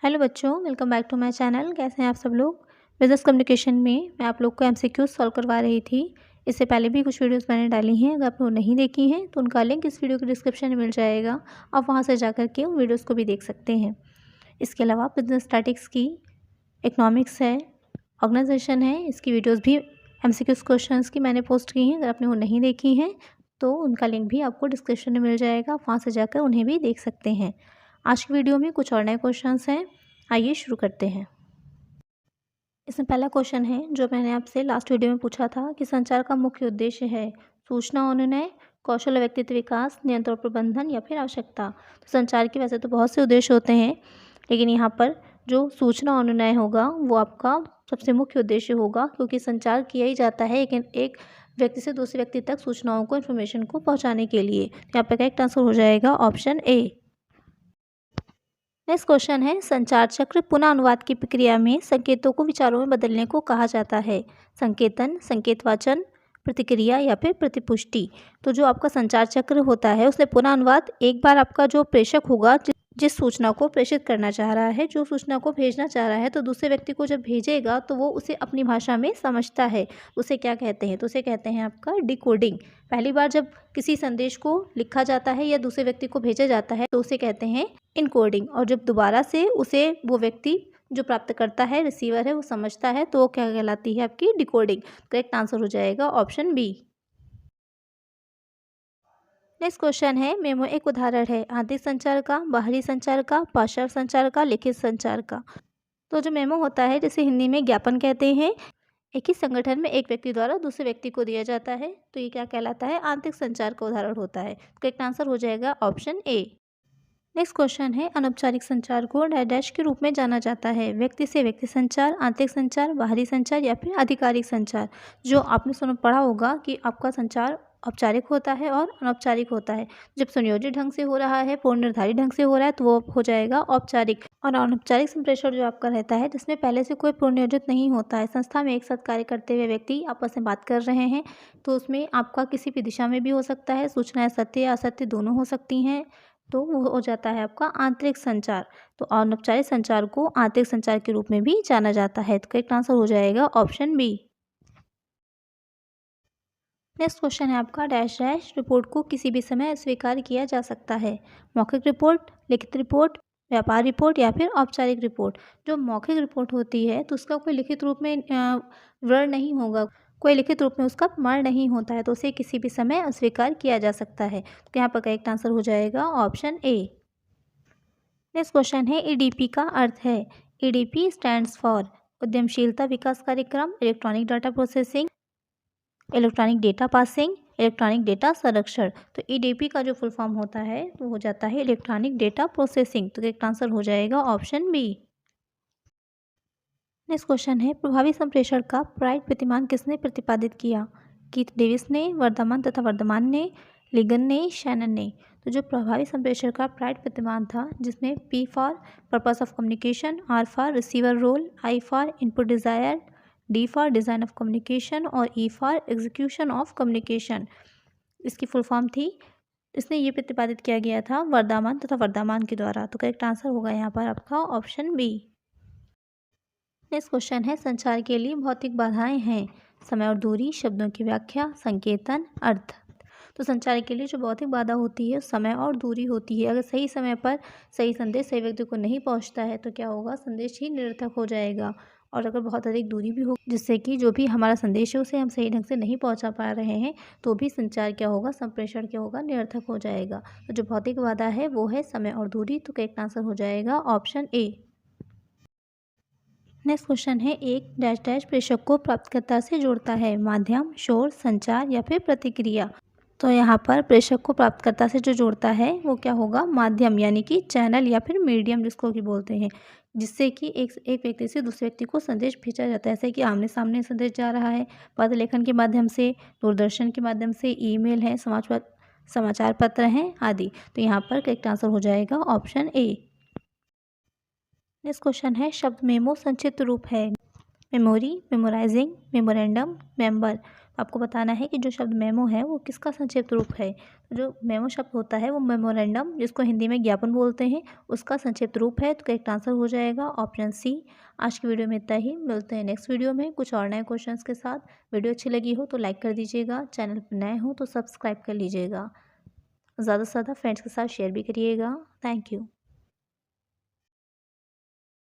Hello बच्चों, welcome back to my channel. कैसे हैं आप सब लोग। बिजनेस कम्युनिकेशन में मैं आप लोग को एमसीक्यूज सॉल्व करवा रही थी। इससे पहले भी कुछ वीडियोस मैंने डाली हैं। अगर आप लोग नहीं देखी हैं तो उनका लिंक इस वीडियो के डिस्क्रिप्शन में मिल जाएगा। आप वहां से जाकर के उन वीडियोस को भी देख सकते हैं। इसके अलावा बिजनेस स्टैटिक्स की, इकोनॉमिक्स है, ऑर्गेनाइजेशन है, इसकी वीडियोज़ भी एमसीक्यूज क्वेश्चन की मैंने पोस्ट की हैं। अगर आपने वो नहीं देखी हैं तो उनका लिंक भी आपको डिस्क्रिप्शन में मिल जाएगा। आप वहाँ से जाकर उन्हें भी देख सकते हैं। आज की वीडियो में कुछ और नए क्वेश्चंस हैं। आइए शुरू करते हैं। इसमें पहला क्वेश्चन है जो मैंने आपसे लास्ट वीडियो में पूछा था कि संचार का मुख्य उद्देश्य है सूचना अनुनय, कौशल और व्यक्तित्व विकास, नियंत्रण प्रबंधन या फिर आवश्यकता। तो संचार के वैसे तो बहुत से उद्देश्य होते हैं, लेकिन यहाँ पर जो सूचना अनुनय होगा वो आपका सबसे मुख्य उद्देश्य होगा, क्योंकि संचार किया ही जाता है एक व्यक्ति से दूसरे व्यक्ति तक सूचनाओं को, इन्फॉर्मेशन को पहुँचाने के लिए। यहाँ पर करेक्ट आंसर हो जाएगा ऑप्शन ए। नेक्स्ट क्वेश्चन है, संचार चक्र पुनः अनुवाद की प्रक्रिया में संकेतों को विचारों में बदलने को कहा जाता है। संकेतन, संकेतवाचन, प्रतिक्रिया या फिर प्रतिपुष्टि। तो जो आपका संचार चक्र होता है उसमें पुनः अनुवाद, एक बार आपका जो प्रेषक होगा जिस सूचना को प्रेषित करना चाह रहा है, जो सूचना को भेजना चाह रहा है, तो दूसरे व्यक्ति को जब भेजेगा तो वो उसे अपनी भाषा में समझता है। उसे क्या कहते हैं? तो उसे कहते हैं आपका डिकोडिंग। पहली बार जब किसी संदेश को लिखा जाता है या दूसरे व्यक्ति को भेजा जाता है तो उसे कहते हैं इनकोडिंग, और जब दोबारा से उसे वो व्यक्ति जो प्राप्त करता है, रिसीवर है, वो समझता है तो वो क्या कहलाती है? आपकी डिकोडिंग। करेक्ट आंसर हो जाएगा ऑप्शन बी। नेक्स्ट क्वेश्चन है, मेमो एक उदाहरण है आंतरिक संचार का, बाहरी संचार का, पार्श्व संचार का, लिखित संचार का। तो जो मेमो होता है जिसे हिंदी में ज्ञापन कहते हैं, एक ही संगठन में एक व्यक्ति द्वारा दूसरे व्यक्ति को दिया जाता है, तो ये क्या कहलाता है? आंतरिक संचार का उदाहरण होता है। करेक्ट आंसर हो जाएगा ऑप्शन ए। नेक्स्ट क्वेश्चन है, अनौपचारिक संचार को डैश डैश के रूप में जाना जाता है। व्यक्ति से व्यक्ति संचार, आंतरिक संचार, बाहरी संचार या फिर आधिकारिक संचार। जो आपने सुना पढ़ा होगा कि आपका संचार औपचारिक होता है और अनौपचारिक होता है। जब सुनियोजित ढंग से हो रहा है, पूर्ण निर्धारित ढंग से हो रहा है, तो वो हो जाएगा औपचारिक। और अनौपचारिक संप्रेषण जो आपका रहता है जिसमें पहले से कोई पूर्ण नियोजित नहीं होता है, संस्था में एक साथ कार्य करते हुए व्यक्ति आपस में बात कर रहे हैं, तो उसमें आपका किसी भी दिशा में भी हो सकता है, सूचनाएं सत्य या असत्य दोनों हो सकती हैं, तो वो हो जाता है आपका आंतरिक संचार। तो अनौपचारिक संचार को आंतरिक संचार के रूप में भी जाना जाता है। तो करेक्ट आंसर हो जाएगा ऑप्शन बी। नेक्स्ट क्वेश्चन है आपका, डैश डैश रिपोर्ट को किसी भी समय स्वीकार किया जा सकता है। मौखिक रिपोर्ट, लिखित रिपोर्ट, व्यापार रिपोर्ट या फिर औपचारिक रिपोर्ट। जो मौखिक रिपोर्ट होती है तो उसका कोई लिखित रूप में विवरण नहीं होगा, कोई लिखित रूप में उसका प्रमाण नहीं होता है, तो उसे किसी भी समय अस्वीकार किया जा सकता है। तो यहाँ पर करेक्ट आंसर हो जाएगा ऑप्शन ए। नेक्स्ट क्वेश्चन है, ईडीपी का अर्थ है। ईडीपी स्टैंड्स फॉर उद्यमशीलता विकास कार्यक्रम, electronic data processing, electronic data passing, electronic data संरक्षण। तो ईडीपी का जो फुल फॉर्म होता है वो हो जाता है इलेक्ट्रॉनिक डेटा प्रोसेसिंग। तो करेक्ट आंसर हो जाएगा ऑप्शन बी। नेक्स्ट क्वेश्चन है, प्रभावी संप्रेषण का प्राइड प्रतिमान किसने प्रतिपादित किया? कीथ डेविस ने, वर्धमान तथा वर्धमान ने, लिगन ने, शैनन ने। तो जो प्रभावी संप्रेषण का प्राइड प्रतिमान था, जिसमें P for purpose of communication, R for receiver role, I for input desire, D for design of communication और E for execution of communication, इसकी फुल फॉर्म थी। इसने ये प्रतिपादित किया गया था वर्धमान तथा वर्धमान के द्वारा। तो करेक्ट आंसर होगा यहाँ पर आपका ऑप्शन बी। नेक्स्ट क्वेश्चन है, संचार के लिए भौतिक बाधाएं हैं। समय और दूरी, शब्दों की व्याख्या, संकेतन, अर्थ। तो संचार के लिए जो भौतिक बाधा होती है समय और दूरी होती है। अगर सही समय पर सही संदेश सही व्यक्ति को नहीं पहुंचता है तो क्या होगा? संदेश ही निरर्थक हो जाएगा। और अगर बहुत अधिक दूरी भी हो जिससे कि जो भी हमारा संदेश है उसे हम सही ढंग से नहीं पहुंचा पा रहे हैं, तो भी संचार क्या होगा? संप्रेषण क्या होगा? निरर्थक हो जाएगा। तो जो भौतिक बाधा है वो है समय और दूरी। तो करेक्ट आंसर हो जाएगा ऑप्शन ए। नेक्स्ट क्वेश्चन है, एक डैश डैश प्रेषक को प्राप्तकर्ता से जोड़ता है। माध्यम, शोर, संचार या फिर प्रतिक्रिया। तो यहाँ पर प्रेषक को प्राप्तकर्ता से जो जोड़ता है वो क्या होगा? माध्यम, यानी कि चैनल या फिर मीडियम जिसको कि बोलते हैं, जिससे कि एक व्यक्ति से दूसरे व्यक्ति को संदेश भेजा जाता है। जैसे कि आमने सामने संदेश जा रहा है, पत्र लेखन के माध्यम से, दूरदर्शन के माध्यम से, ईमेल है, समाचार पत्र हैं आदि। तो यहाँ पर करेक्ट आंसर हो जाएगा ऑप्शन ए। नेक्स्ट क्वेश्चन है, शब्द मेमो संक्षिप्त रूप है। Memory, memorising, memorandum, member. आपको बताना है कि जो शब्द मेमो है वो किसका संक्षिप्त रूप है। जो मेमो शब्द होता है वो मेमोरेंडम, जिसको हिंदी में ज्ञापन बोलते हैं, उसका संक्षिप्त रूप है। तो करेक्ट आंसर हो जाएगा ऑप्शन सी। आज की वीडियो में इतना ही, मिलते हैं नेक्स्ट वीडियो में कुछ और नए क्वेश्चंस के साथ। वीडियो अच्छी लगी हो तो लाइक कर दीजिएगा, चैनल पर नए हो तो सब्सक्राइब कर लीजिएगा, ज़्यादा से ज़्यादा फ्रेंड्स के साथ शेयर भी करिएगा। Thank you.